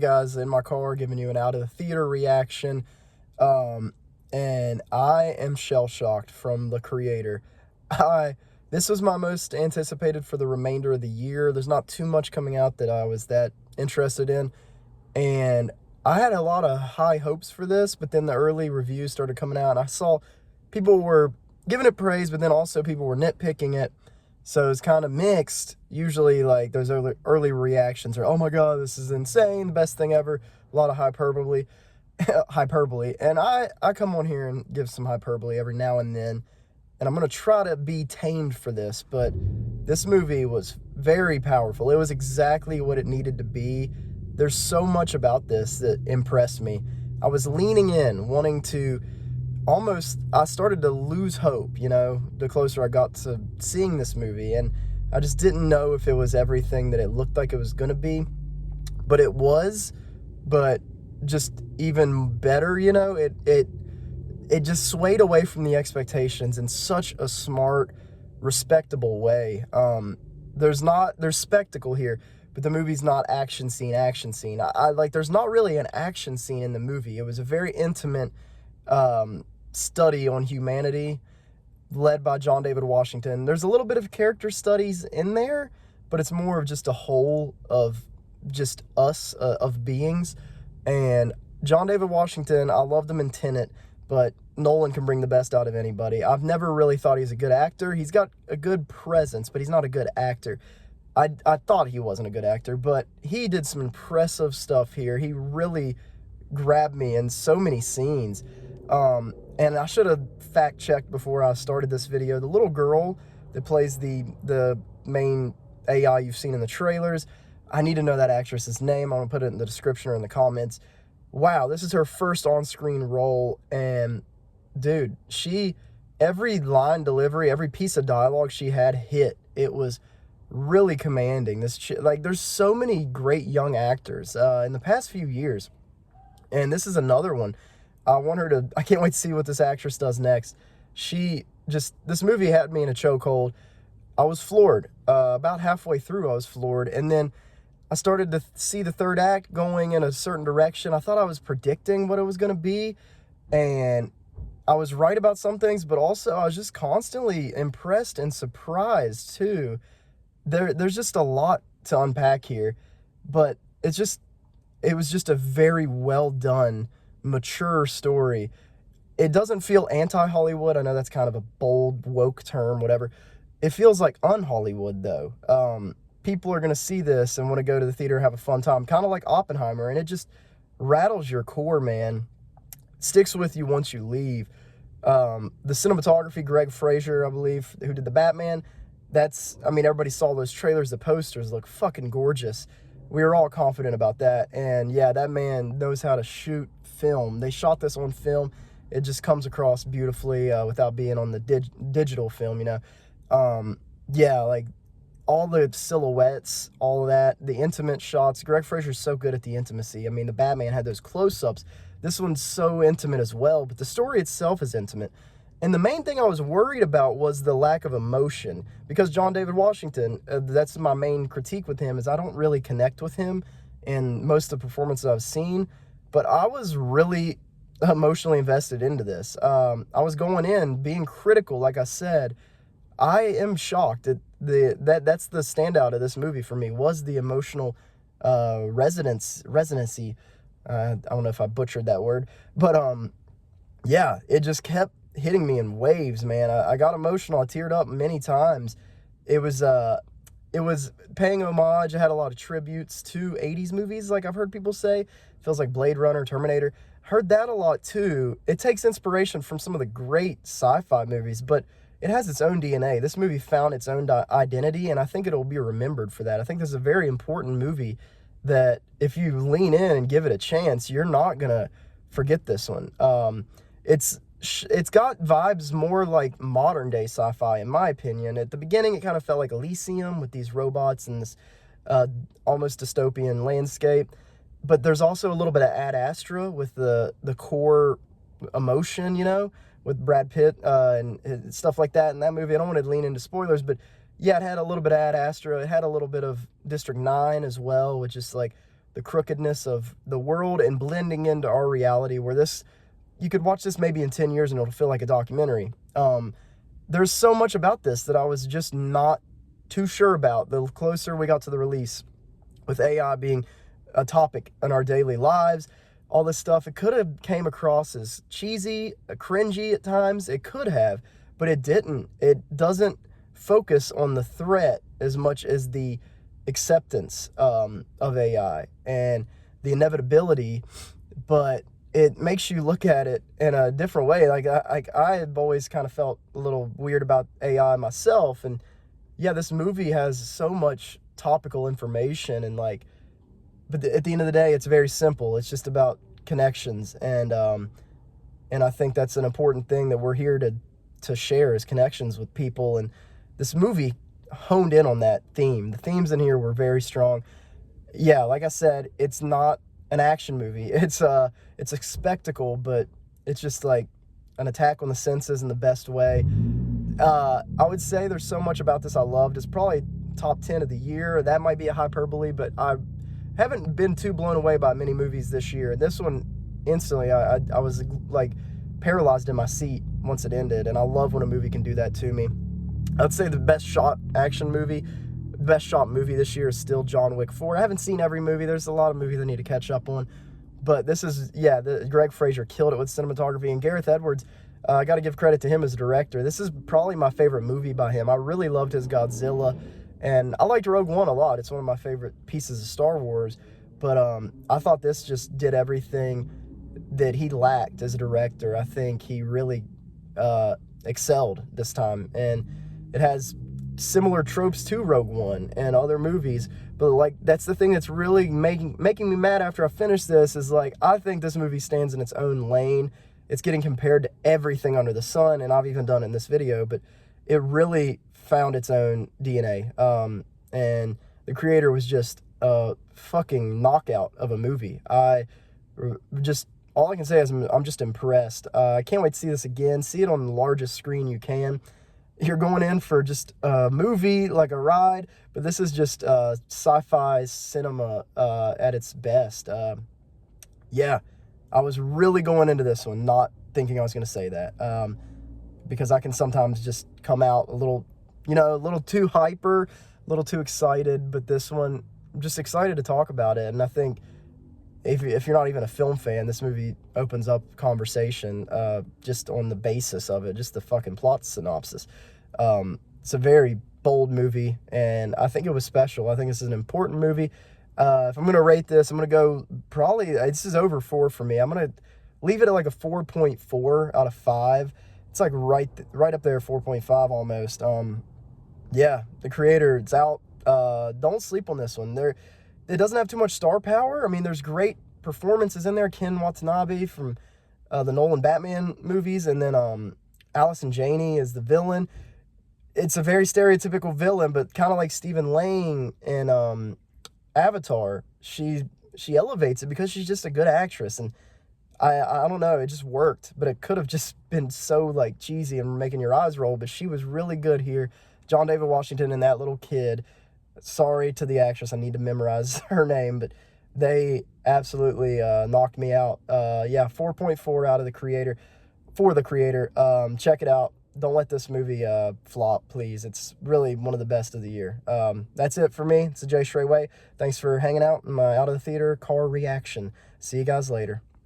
Guys in my car giving you an out of the theater reaction, and I am shell shocked from the creator. I This was my most anticipated for the remainder of the year. There's not too much coming out that I was that interested in, and I had a lot of high hopes for this, but then the early reviews started coming out and I saw people were giving it praise, but then also people were nitpicking it. So it's kind of mixed. Usually, like, those early reactions are, oh my God, this is insane, the best thing ever. A lot of hyperbole. Hyperbole. And I come on here and give some hyperbole every now and then. And I'm going to try to be tamed for this. But this movie was very powerful. It was exactly what it needed to be. There's so much about this that impressed me. I was leaning in, wanting to I started to lose hope, the closer I got to seeing this movie. And I just didn't know if it was everything that it looked like it was going to be. But it was, but just even better, it just swayed away from the expectations in such a smart, respectable way. There's spectacle here, but the movie's not action scene. There's not really an action scene in the movie. It was a very intimate, study on humanity led by John David Washington. There's a little bit of character studies in there, but it's more of just a whole of just us, of beings. And John David Washington, I loved him in Tenet, but Nolan can bring the best out of anybody. I've never really thought he's a good actor. He's got a good presence, but he's not a good actor. I thought he wasn't a good actor, but he did some impressive stuff here. He really grabbed me in so many scenes. And I should have fact-checked before I started this video. The little girl that plays the main AI you've seen in the trailers, I need to know that actress's name. I'm going to put it in the description or in the comments. Wow, this is her first on-screen role, and dude, every line delivery, every piece of dialogue she had hit. It was really commanding. There's so many great young actors in the past few years, and this is another one. I can't wait to see what this actress does next. This movie had me in a chokehold. I was floored. About halfway through, I was floored. And then I started to see the third act going in a certain direction. I thought I was predicting what it was going to be. And I was right about some things, but also I was just constantly impressed and surprised too. There's just a lot to unpack here, but it was just a very well done, mature story. It doesn't feel anti-Hollywood. I know that's kind of a bold, woke term, whatever. It feels like un-Hollywood, though. People are going to see this and want to go to the theater and have a fun time, kind of like Oppenheimer, and it just rattles your core, man. Sticks with you once you leave. The cinematography, Greg Fraser, I believe, who did the Batman, everybody saw those trailers. The posters look fucking gorgeous. We were all confident about that. And yeah, that man knows how to shoot film. They shot this on film. It just comes across beautifully without being on the digital film, Yeah, like all the silhouettes, all of that, the intimate shots. Greg Fraser's so good at the intimacy. The Batman had those close-ups. This one's so intimate as well, but the story itself is intimate. And the main thing I was worried about was the lack of emotion, because John David Washington, that's my main critique with him, is I don't really connect with him in most of the performances I've seen, but I was really emotionally invested into this. I was going in being critical, like I said. I am shocked at that's the standout of this movie for me, was the emotional resonancy. I don't know if I butchered that word, but yeah, it just kept hitting me in waves, man. I got emotional. I teared up many times. It was paying homage. It had a lot of tributes to 80s movies, like I've heard people say. Feels like Blade Runner, Terminator. Heard that a lot too. It takes inspiration from some of the great sci-fi movies, but it has its own DNA. This movie found its own identity, and I think it'll be remembered for that. I think this is a very important movie that if you lean in and give it a chance, you're not gonna forget this one. It's got vibes more like modern day sci-fi, in my opinion. At the beginning, it kind of felt like Elysium with these robots and this almost dystopian landscape. But there's also a little bit of Ad Astra with the core emotion, with Brad Pitt and stuff like that in that movie. I don't want to lean into spoilers, but yeah, it had a little bit of Ad Astra. It had a little bit of District 9 as well, which is like the crookedness of the world and blending into our reality, where you could watch this maybe in 10 years and it'll feel like a documentary. There's so much about this that I was just not too sure about the closer we got to the release, with AI being a topic in our daily lives, all this stuff. It could have came across as cheesy, cringy at times. It could have, but it didn't. It doesn't focus on the threat as much as the acceptance of AI and the inevitability, but it makes you look at it in a different way. Like I have always kind of felt a little weird about AI myself, and yeah, this movie has so much topical information, and but at the end of the day, it's very simple. It's just about connections, and I think that's an important thing that we're here to share, is connections with people. And this movie honed in on that theme. The themes in here were very strong. Yeah, like I said, it's not an action movie. It's a spectacle, but it's just like an attack on the senses in the best way. I would say there's so much about this I loved. It's probably top 10 of the year. That might be a hyperbole, but I haven't been too blown away by many movies this year. This one, instantly, I was like paralyzed in my seat once it ended, and I love when a movie can do that to me. I'd say the best shot movie this year is still John Wick 4. I haven't seen every movie. There's a lot of movies I need to catch up on. But this is, Greg Fraser killed it with cinematography. And Gareth Edwards, I got to give credit to him as a director. This is probably my favorite movie by him. I really loved his Godzilla. And I liked Rogue One a lot. It's one of my favorite pieces of Star Wars. But I thought this just did everything that he lacked as a director. I think he really excelled this time. And it has similar tropes to Rogue One and other movies, but that's the thing that's really making me mad after I finish this, is I think this movie stands in its own lane. It's getting compared to everything under the sun, and I've even done it in this video, but it really found its own DNA. And the creator was just a fucking knockout of a movie. All I can say is I'm just impressed. I can't wait to see this again. See it on the largest screen you can. You're going in for just a movie, like a ride, but this is just sci-fi cinema at its best. Yeah, I was really going into this one not thinking I was going to say that, because I can sometimes just come out a little too hyper, a little too excited, but this one, I'm just excited to talk about it. And I think if you're not even a film fan, this movie opens up conversation just on the basis of it, just the fucking plot synopsis. It's a very bold movie, and I think it was special. I think this is an important movie. If I'm going to rate this, I'm going to go this is over 4 for me. I'm going to leave it at a 4.4 out of 5. It's right up there, 4.5 almost. Yeah, the creator, it's out. Don't sleep on this one. It doesn't have too much star power. I mean, there's great performances in there. Ken Watanabe from the Nolan Batman movies, and then Allison Janney is the villain. It's a very stereotypical villain, but kind of like Stephen Lang in Avatar. She elevates it because she's just a good actress, and I don't know, it just worked. But it could have just been so cheesy and making your eyes roll. But she was really good here. John David Washington and that little kid. Sorry to the actress, I need to memorize her name, but they absolutely knocked me out. 4.4 out of the creator, for the creator. Check it out. Don't let this movie flop, please. It's really one of the best of the year. That's it for me. It's the Jay Stray Way. Thanks for hanging out in my Out of the Theater car reaction. See you guys later.